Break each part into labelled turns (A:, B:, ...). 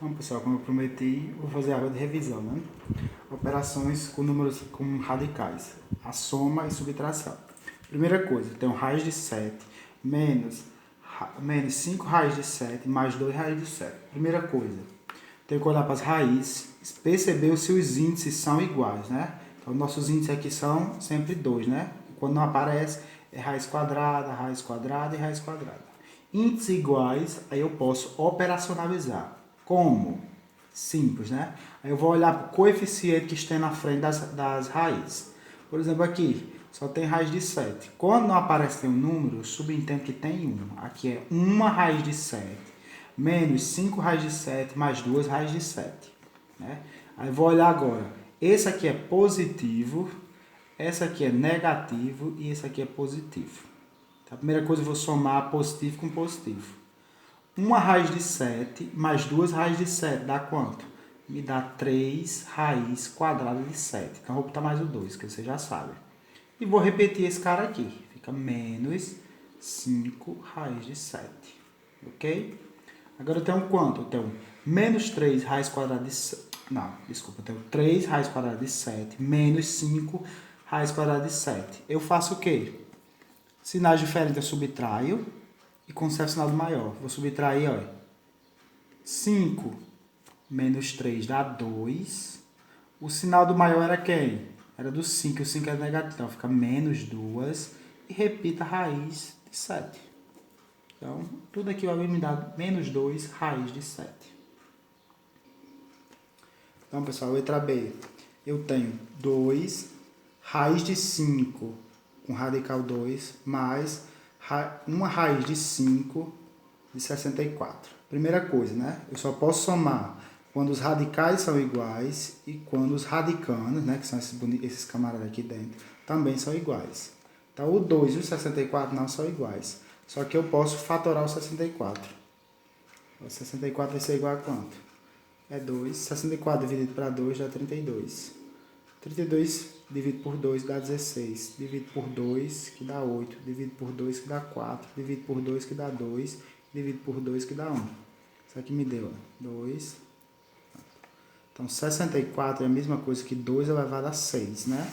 A: Então, pessoal, como eu prometi, vou fazer água de revisão, né? Operações com números com radicais. A soma e subtração. Primeira coisa, tem raiz de 7 menos 5 raiz de 7 mais 2 raiz de 7. Primeira coisa, tem que olhar para as raízes, perceber se os índices são iguais, né? Então, nossos índices aqui são sempre 2, né? Quando não aparece, é raiz quadrada e raiz quadrada. Índices iguais, aí eu posso operacionalizar. Como? Simples, né? Aí eu vou olhar para o coeficiente que está na frente das raízes. Por exemplo, aqui só tem raiz de 7. Quando não aparece nenhum número, eu subentendo que tem 1. Aqui é 1 raiz de 7 menos 5 raiz de 7 mais 2 raiz de 7. Né? Aí eu vou olhar agora. Esse aqui é positivo, esse aqui é negativo e esse aqui é positivo. Então, a primeira coisa eu vou somar positivo com positivo. 1 raiz de 7 mais 2 raízes de 7 dá quanto? Me dá 3 raiz quadrada de 7. Então, vou botar mais o 2, que você já sabe. E vou repetir esse cara aqui. Fica menos 5 raiz de 7. Ok? Agora eu tenho quanto? Eu tenho menos 3 raiz quadrada de 7. Não, desculpa. Eu tenho 3 raiz quadrada de 7 menos 5 raiz quadrada de 7. Eu faço o quê? Sinais diferentes eu subtraio e conservo o sinal do maior. Vou subtrair, olha. 5 menos 3 dá 2. O sinal do maior era quem? Era do 5, o 5 é negativo. Então fica menos 2 e repita a raiz de 7. Então, tudo aqui vai me dar menos 2 raiz de 7. Então, pessoal, letra B. Eu tenho 2 raiz de 5 com radical 2 mais uma raiz de 5 de 64. Primeira coisa, né? Eu só posso somar quando os radicais são iguais e quando os radicanos, né, que são esses camaradas aqui dentro, também são iguais. Então, o 2 e o 64 não são iguais. Só que eu posso fatorar o 64. O 64 vai ser igual a quanto? É 2. 64 dividido para 2 dá 32. 32 dividido por 2 dá 16. Dividido por 2 que dá 8. Dividido por 2 que dá 4. Dividido por 2 que dá 2. Dividido por 2 que dá 1. Isso aqui me deu 2. Então, 64 é a mesma coisa que 2 elevado a 6, né?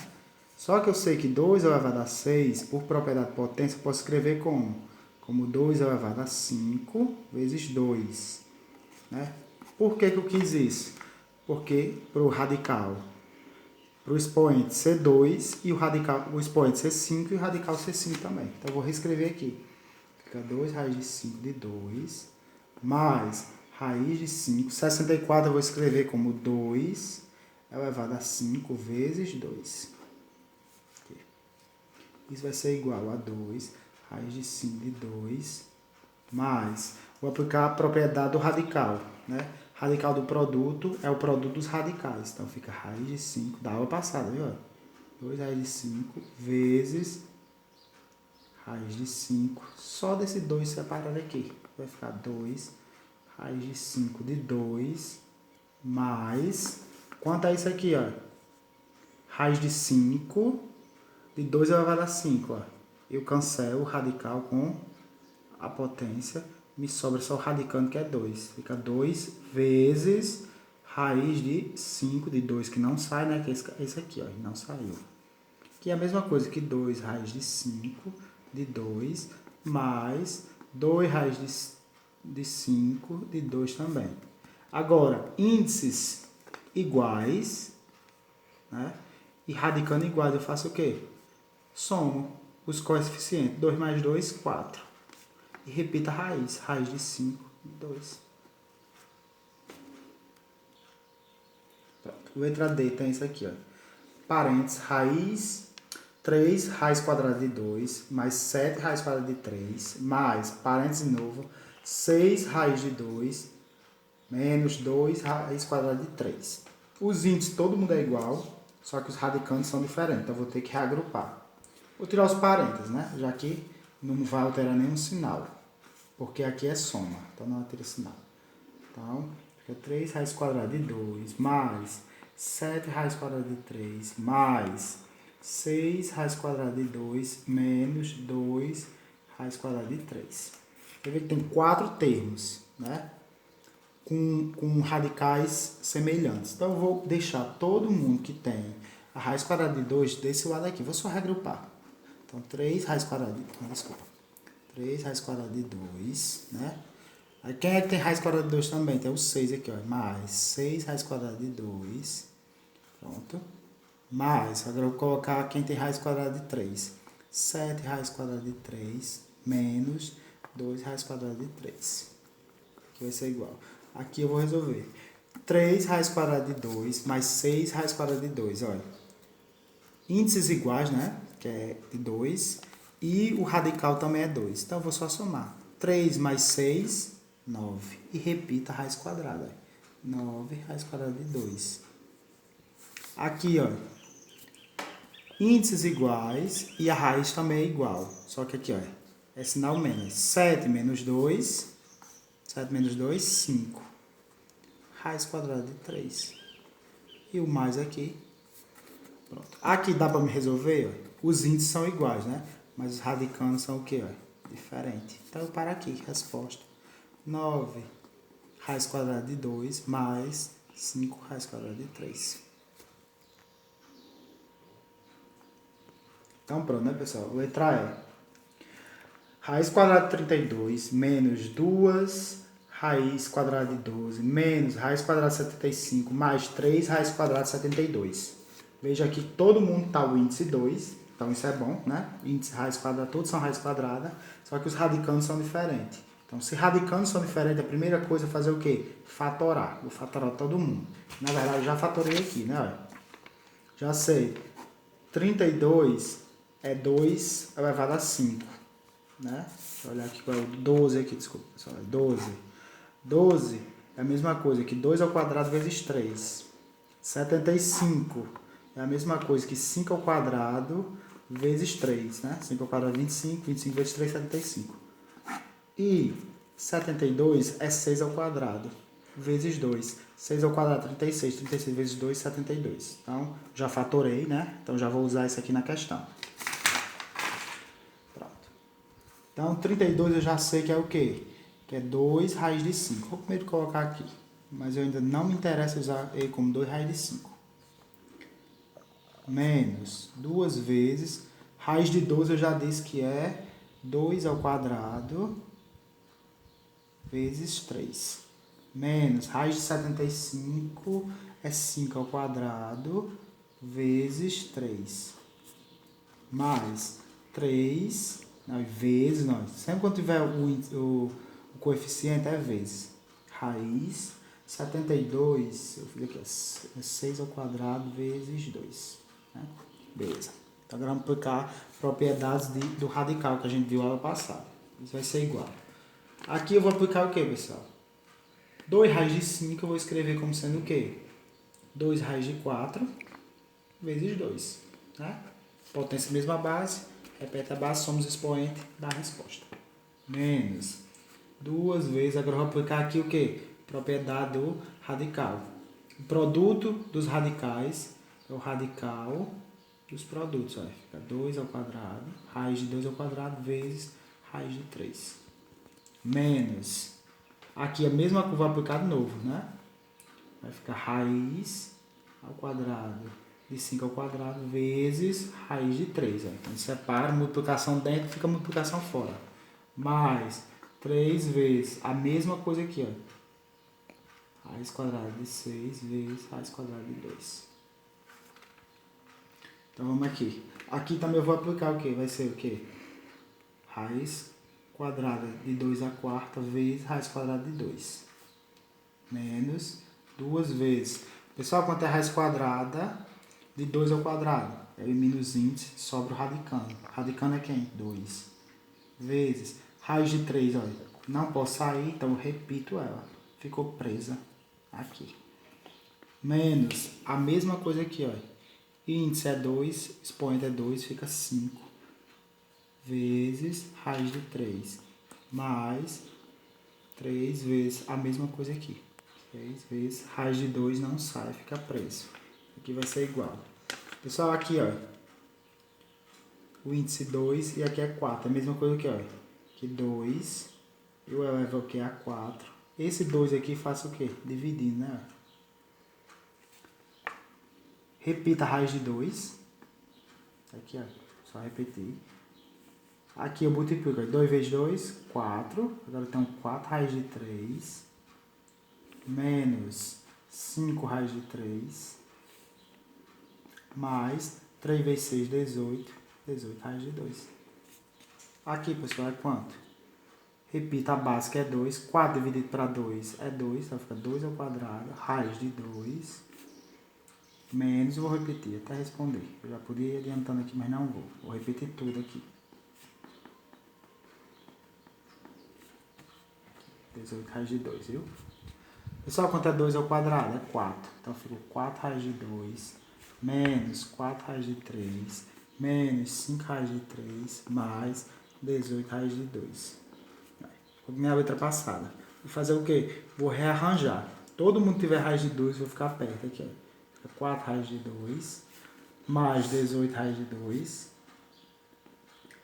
A: Só que eu sei que 2 elevado a 6, por propriedade de potência, eu posso escrever como? Como 2 elevado a 5 vezes 2. Né? Por que eu quis isso? Porque para o radical, para o expoente ser 2 e o expoente ser 5 e o radical ser 5 também. Então, eu vou reescrever aqui. Fica 2 raiz de 5 de 2 mais raiz de 5. 64 eu vou escrever como 2 elevado a 5 vezes 2. Isso vai ser igual a 2 raiz de 5 de 2 mais, vou aplicar a propriedade do radical, né? Radical do produto é o produto dos radicais. Então, fica raiz de 5 da aula passada, viu? 2 raiz de 5 vezes raiz de 5. Só desse 2 separado aqui. Vai ficar 2 raiz de 5 de 2 mais... Quanto é isso aqui, ó? Raiz de 5 de 2 elevado a 5, ó. Eu cancelo o radical com a potência, me sobra só o radicando, que é 2. Fica 2 vezes raiz de 5 de 2, que não sai, né? Que é esse aqui, ó, não saiu. Que é a mesma coisa que 2 raiz de 5 de 2, mais 2 raiz de 5 de 2 também. Agora, índices iguais, né? E radicando iguais, eu faço o quê? Somo os coeficientes. 2 mais 2, 4. E repita a raiz. Raiz de 5, 2. Pronto. Letra D tem isso aqui, ó. Parênteses, raiz 3 raiz quadrada de 2, mais 7 raiz quadrada de 3, mais, parênteses de novo, 6 raiz de 2, menos 2 raiz quadrada de 3. Os índices todo mundo é igual, só que os radicantes são diferentes, então eu vou ter que reagrupar. Vou tirar os parênteses, né? Já que não vai alterar nenhum sinal, porque aqui é soma, então não altera sinal. Então, fica 3 raiz quadrada de 2, mais 7 raiz quadrada de 3, mais 6 raiz quadrada de 2, menos 2 raiz quadrada de 3. Você vê que tem 4 termos, né? com radicais semelhantes. Então, eu vou deixar todo mundo que tem a raiz quadrada de 2 desse lado aqui. Vou só regrupar. Então, 3 raiz quadrada de... Desculpa. 3 raiz quadrada de 2, né? Aí, quem é que tem raiz quadrada de 2 também? Tem o 6 aqui, ó. Mais 6 raiz quadrada de 2. Pronto. Mais, agora eu vou colocar quem tem raiz quadrada de 3. 7 raiz quadrada de 3 menos 2 raiz quadrada de 3. Aqui vai ser igual. Aqui eu vou resolver. 3 raiz quadrada de 2 mais 6 raiz quadrada de 2, olha. Índices iguais, né? Que é de 2. E o radical também é 2. Então, eu vou só somar. 3 mais 6, 9. E repita a raiz quadrada. 9 raiz quadrada de 2. Aqui, ó. Índices iguais e a raiz também é igual. Só que aqui, ó, é sinal menos. 7 menos 2. 7 menos 2, 5. Raiz quadrada de 3. E o mais aqui. Pronto. Aqui dá para me resolver, ó. Os índices são iguais, né? Mas os radicandos são o quê, ó? Diferente. Então, eu paro aqui. Resposta. 9 raiz quadrada de 2 mais 5 raiz quadrada de 3. Então, pronto, né, pessoal? Letra E. Raiz quadrada de 32 menos 2 raiz quadrada de 12 menos raiz quadrada de 75 mais 3 raiz quadrada de 72. Veja aqui que todo mundo está o índice 2. Então, isso é bom, né? Índice, raiz quadrada, todos são raiz quadrada. Só que os radicandos são diferentes. Então, se radicandos são diferentes, a primeira coisa é fazer o quê? Fatorar. Vou fatorar todo mundo. Na verdade, eu já fatorei aqui, né? Já sei. 32 é 2 elevado a 5. Né? Deixa eu olhar aqui qual é o 12 aqui, desculpa, pessoal. 12. 12 é a mesma coisa que 2 ao quadrado vezes 3. 75 é a mesma coisa que 5 ao quadrado vezes 3, né? 5 ao quadrado 25, 25 vezes 3, 75. E 72 é 6 ao quadrado vezes 2. 6 ao quadrado 36, 36 vezes 2, 72. Então, já fatorei, né? Então, já vou usar isso aqui na questão. Pronto. Então, 32 eu já sei que é o quê? Que é 2 raiz de 5. Vou primeiro colocar aqui. Mas eu ainda não me interessa usar ele como 2 raiz de 5. Menos 2 vezes. Raiz de 12 eu já disse que é 2 ao quadrado vezes 3. Menos raiz de 75 é 5 ao quadrado vezes 3. Mais 3, não, vezes, não. Sempre quando tiver o coeficiente é vezes. Raiz 72, eu fiz aqui, é 6 ao quadrado vezes 2. Né? Beleza. Então, agora vamos aplicar propriedades do radical que a gente viu aula passada. Isso vai ser igual. Aqui eu vou aplicar o que, pessoal? 2 raiz de 5 eu vou escrever como sendo o quê? 2 raiz de 4 vezes 2. Né? Potência mesma base, repete a base, somos expoente da resposta. Menos 2 vezes, agora eu vou aplicar aqui o quê? Propriedade do radical. O produto dos radicais é o radical dos produtos. Olha, fica 2 ao quadrado, raiz de 2 ao quadrado vezes raiz de 3. Menos, aqui a mesma curva aplicada de novo, né? Vai ficar raiz ao quadrado de 5 ao quadrado vezes raiz de 3. Ó. Então, separa, multiplicação dentro, fica multiplicação fora. Mais 3 vezes a mesma coisa aqui, ó. Raiz quadrada de 6 vezes raiz quadrada de 2. Então, vamos aqui. Aqui também eu vou aplicar o quê? Vai ser o quê? Raiz quadrada de 2 à quarta vezes raiz quadrada de 2. Menos 2 vezes. Pessoal, quanto é raiz quadrada de 2 ao quadrado? Eu elimino os índices, sobra o radicando. Radicando é quem? 2. Vezes raiz de 3, olha. Não posso sair, então eu repito ela. Ficou presa aqui. Menos a mesma coisa aqui, olha. Índice é 2, expoente é 2, fica 5. Vezes raiz de 3. Mais 3 vezes a mesma coisa aqui. 3 vezes raiz de 2 não sai, fica preso. Aqui vai ser igual. Pessoal, aqui, ó. O índice 2 e aqui é 4. É a mesma coisa aqui, ó. Aqui 2. Eu elevo aqui a 4. Esse 2 aqui faço o quê? Dividindo, né? Repita a raiz de 2. Aqui, ó. Só repetir. Aqui eu multiplico. 2 vezes 2, 4. Agora eu tenho 4 raiz de 3. Menos 5 raiz de 3. Mais 3 vezes 6, 18. 18 raiz de 2. Aqui, pessoal, é quanto? Repita, a base que é 2. 4 dividido para 2 é 2. Então fica 2 ao quadrado. Raiz de 2. Menos, eu vou repetir até responder. Eu já podia ir adiantando aqui, mas não vou. Vou repetir tudo aqui. 18 raiz de 2, viu? Pessoal, quanto é 2 ao quadrado? É 4. Então fica 4 raiz de 2, menos 4 raiz de 3, menos 5 raiz de 3, mais 18 raiz de 2. Vou minha letra passada. Vou fazer o quê? Vou rearranjar. Todo mundo que tiver raiz de 2, vou ficar perto aqui, ó. 4 raiz de 2, mais 18 raiz de 2,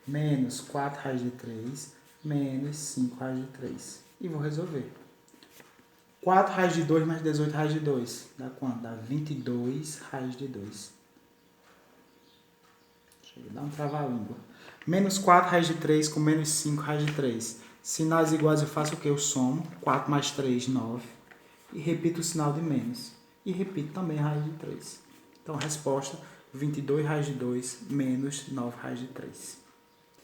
A: menos 4 raiz de 3, menos 5 raiz de 3. E vou resolver. 4 raiz de 2 mais 18 raiz de 2. Dá quanto? Dá 22 raiz de 2. Deixa eu dar um trava-língua. Menos 4 raiz de 3 com menos 5 raiz de 3. Sinais iguais eu faço o quê? Eu somo. 4 mais 3, 9. E repito o sinal de menos. E repito também raiz de 3. Então, resposta, 22 raiz de 2 menos 9 raiz de 3.